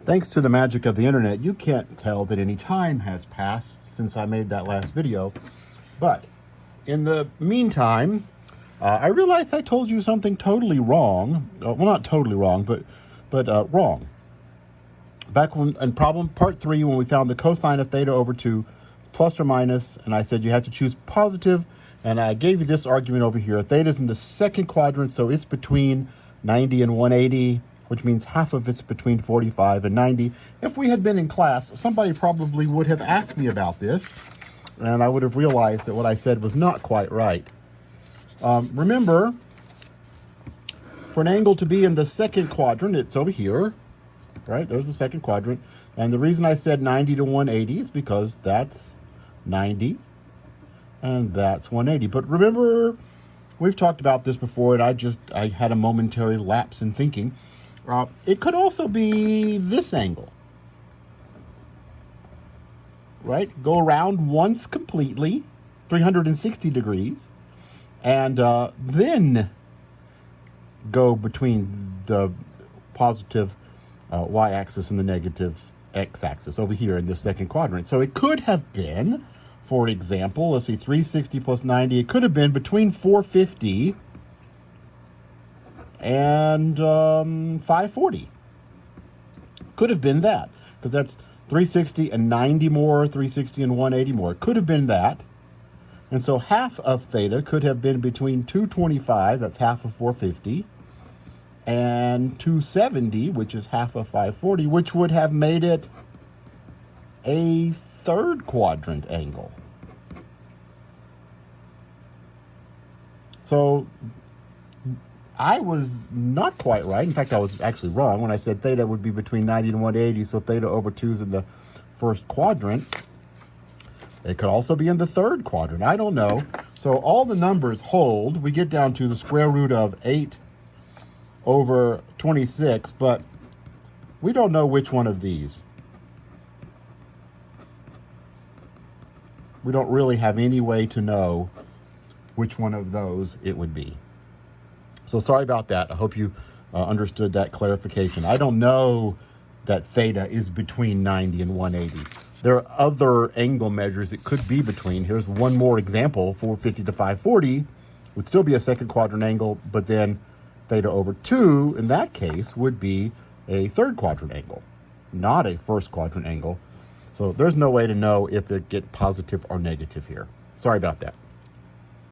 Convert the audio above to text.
Thanks to the magic of the internet, you can't tell that any time has passed since I made that last video. But in the meantime, I realized I told you something totally wrong. Well, not totally wrong, but wrong. Back when in problem part 3, when we found the cosine of theta over 2 plus or minus, and I said you have to choose positive, and I gave you this argument over here. Theta is in the second quadrant, so it's between 90 and 180, which means half of it's between 45 and 90. If we had been in class, somebody probably would have asked me about this, and I would have realized that what I said was not quite right. Remember, for an angle to be in the second quadrant, it's over here, right? There's the second quadrant. And the reason I said 90 to 180 is because that's 90 and that's 180. But remember, we've talked about this before, and I had a momentary lapse in thinking. It could also be this angle, right? Go around once completely, 360 degrees, and then go between the positive y-axis and the negative x-axis over here in this second quadrant. So it could have been, for example, let's see, 360 plus 90, it could have been between 450 and 540. Could have been that, because that's 360 and 90 more, 360 and 180 more. It could have been that. And so half of theta could have been between 225, that's half of 450, and 270, which is half of 540, which would have made it a third quadrant angle. So I was not quite right. In fact, I was actually wrong when I said theta would be between 90 and 180, so theta over 2 is in the first quadrant. It could also be in the third quadrant. I don't know. So all the numbers hold. We get down to the square root of 8 over 26, but we don't know which one of these. We don't really have any way to know which one of those it would be. So sorry about that. I hope you understood that clarification. I don't know that theta is between 90 and 180. There are other angle measures it could be between. Here's one more example. 450 to 540 would still be a second quadrant angle, but then theta over 2, in that case, would be a third quadrant angle, not a first quadrant angle. So there's no way to know if it get positive or negative here. Sorry about that.